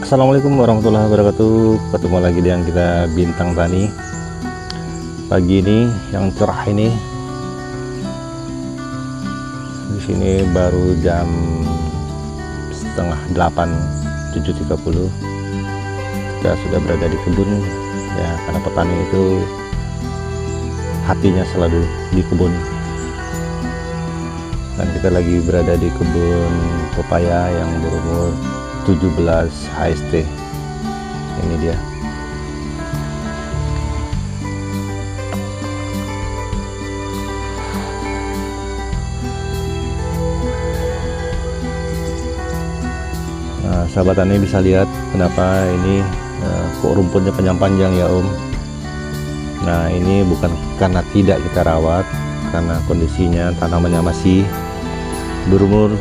Assalamualaikum warahmatullahi wabarakatuh. Ketemu lagi dengan kita Bintang Tani. Pagi ini yang cerah ini. Di sini baru jam setengah 8, 7.30. Kita sudah berada di kebun ya, karena petani itu hatinya selalu di kebun. Dan kita lagi berada di kebun pepaya yang berumur 17 HST. Ini dia. Nah, sahabat tani bisa lihat kenapa ini kok rumputnya panjang-panjang ya Om. Nah, ini bukan karena tidak kita rawat, karena kondisinya tanamannya masih berumur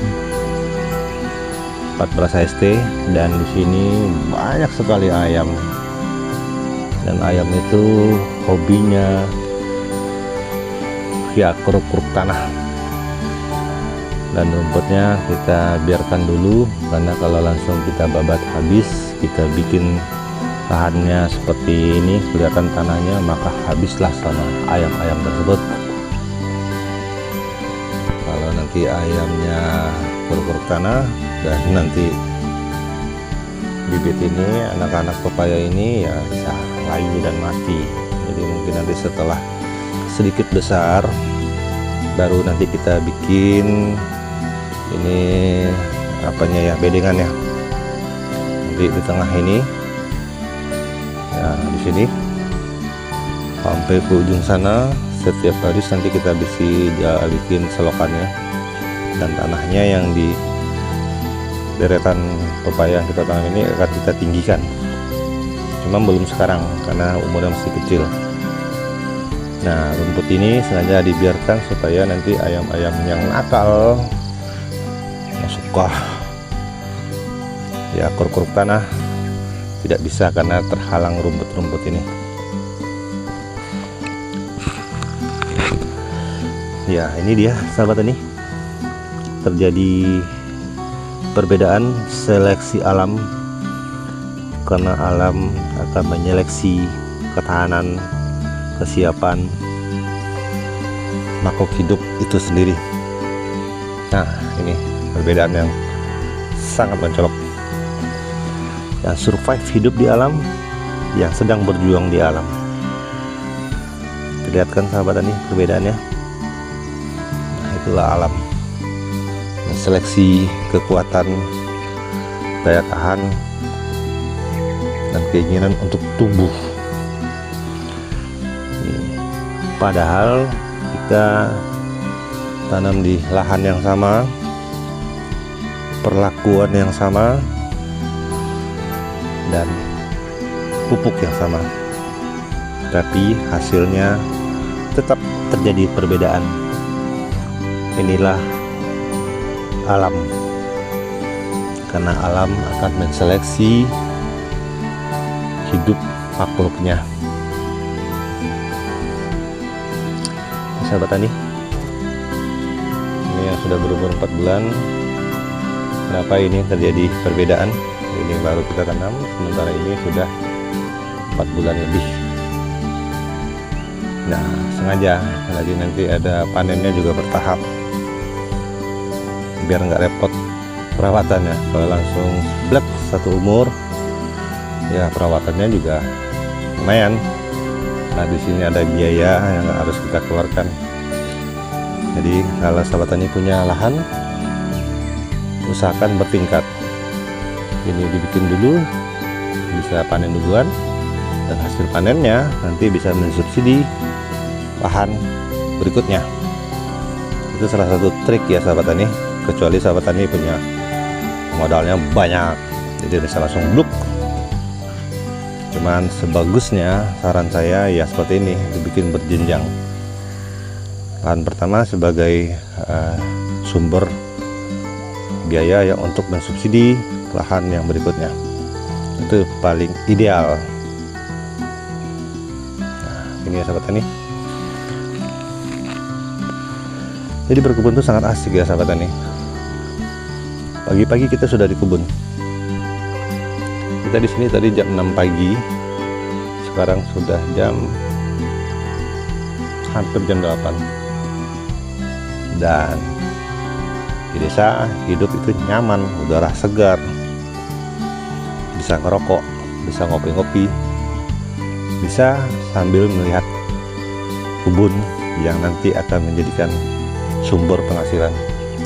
14 HST, dan di sini banyak sekali ayam. Dan ayam itu hobinya ya keruk-keruk tanah. Dan rumputnya kita biarkan dulu, karena kalau langsung kita babat habis, kita bikin lahannya seperti ini kelihatan tanahnya, maka habislah sama ayam-ayam tersebut. Kalau nanti ayamnya keruk-keruk tanah dan nanti bibit ini, anak-anak pepaya ini ya bisa layu dan mati. Jadi mungkin nanti setelah sedikit besar baru nanti kita bikin ini apanya ya, bedengannya. Nanti di tengah ini ya, di sini sampai ke ujung sana setiap baris nanti kita bikin selokannya, dan tanahnya yang di deretan pepaya yang kita tanam ini akan kita tinggikan. Cuma belum sekarang karena umurnya masih kecil. Nah, rumput ini sengaja dibiarkan supaya nanti ayam-ayam yang nakal, yang suka ya keruk-keruk tanah, tidak bisa karena terhalang rumput-rumput ini. Ya, ini dia sahabat ini, terjadi perbedaan seleksi alam, karena alam akan menyeleksi ketahanan, kesiapan makhluk hidup itu sendiri. Nah, ini perbedaan yang sangat mencolok. Yang survive hidup di alam, yang sedang berjuang di alam. Lihatkan sahabat ini perbedaannya. Nah, itulah alam. Seleksi kekuatan, daya tahan, dan keinginan untuk tumbuh. Padahal kita tanam di lahan yang sama, perlakuan yang sama, dan pupuk yang sama, tapi hasilnya tetap terjadi perbedaan. Inilah alam, karena alam akan menseleksi hidup makhluknya. Sahabat tani, ini yang sudah berumur 4 bulan, kenapa ini terjadi perbedaan? Ini baru kita tanam, sementara ini sudah 4 bulan lebih. Nah, sengaja lagi nanti ada panennya juga bertahap, biar nggak repot perawatannya. Kalau langsung blek satu umur ya perawatannya juga lumayan. Nah, di sini ada biaya yang harus kita keluarkan. Jadi kalau sahabat tani punya lahan, usahakan bertingkat. Ini dibikin dulu, bisa panen duluan, dan hasil panennya nanti bisa mensubsidi lahan berikutnya. Itu salah satu trik ya sahabat tani. Kecuali sahabat tani punya modalnya banyak, jadi bisa langsung bluk. Cuman sebagusnya saran saya ya seperti ini, dibikin berjenjang. Lahan pertama sebagai sumber biaya ya untuk mensubsidi lahan yang berikutnya, itu paling ideal. Nah, ini ya sahabat tani. Jadi berkebun itu sangat asik ya sahabat tani. Pagi-pagi kita sudah di kebun. Kita di sini tadi jam 6 pagi, sekarang sudah hampir jam 8. Dan di desa hidup itu nyaman, udara segar, bisa ngerokok, bisa ngopi-ngopi, bisa sambil melihat kebun yang nanti akan menjadikan sumber penghasilan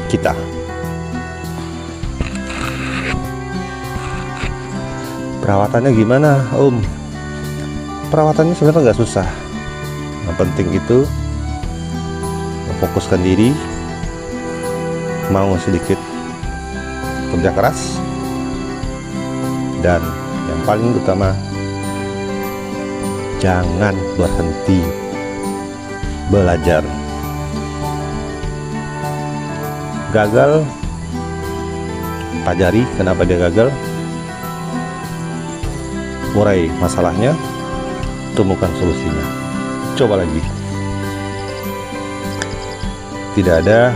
kita. Perawatannya gimana, Om? Perawatannya sebenarnya nggak susah. Yang penting itu memfokuskan diri, mau sedikit kerja keras, dan yang paling utama jangan berhenti belajar. Gagal, pelajari kenapa dia gagal, urai masalahnya, temukan solusinya, coba lagi. Tidak ada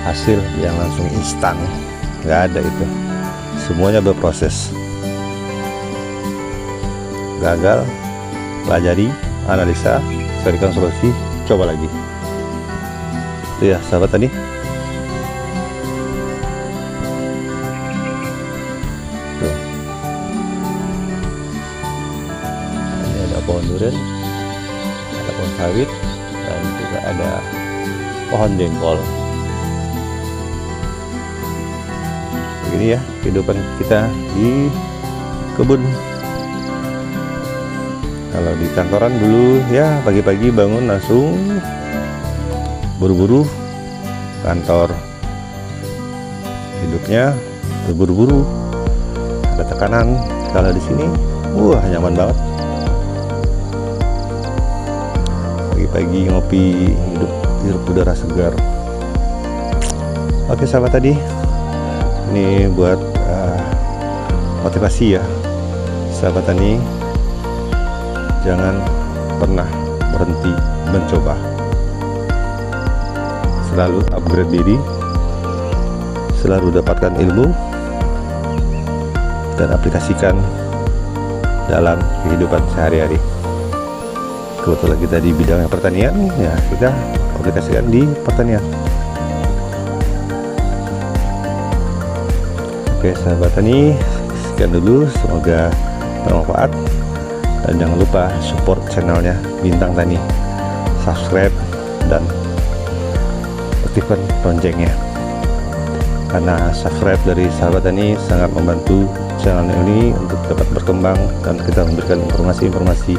hasil yang langsung instan, nggak ada itu, semuanya berproses. Gagal, pelajari, analisa, carikan solusi, coba lagi. Itu ya sahabat tani. Tuh. Ini ada pohon durian, ada pohon sawit, dan juga ada pohon jengkol. Begini ya kehidupan kita di kebun. Kalau di kantoran dulu ya pagi-pagi bangun langsung buru-buru kantor, hidupnya berburu-buru, ada tekanan. Kalau di sini wah nyaman banget, pagi-pagi ngopi, hidup udara segar. Oke sahabat tadi, ini buat motivasi ya sahabat tani, jangan pernah berhenti mencoba, selalu upgrade diri, selalu dapatkan ilmu dan aplikasikan dalam kehidupan sehari-hari. Kebetulan kita di bidang pertanian, ya kita aplikasikan di pertanian. Oke sahabat tani, sekian dulu, semoga bermanfaat, dan jangan lupa support channelnya Bintang Tani, subscribe dan aktifkan loncengnya, karena subscribe dari sahabat tani sangat membantu channel ini untuk dapat berkembang dan kita memberikan informasi-informasi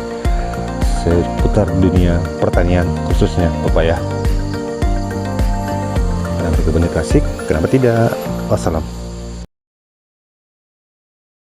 seputar dunia pertanian, khususnya pepaya. Karena berkebun klasik, kenapa tidak? Wassalam.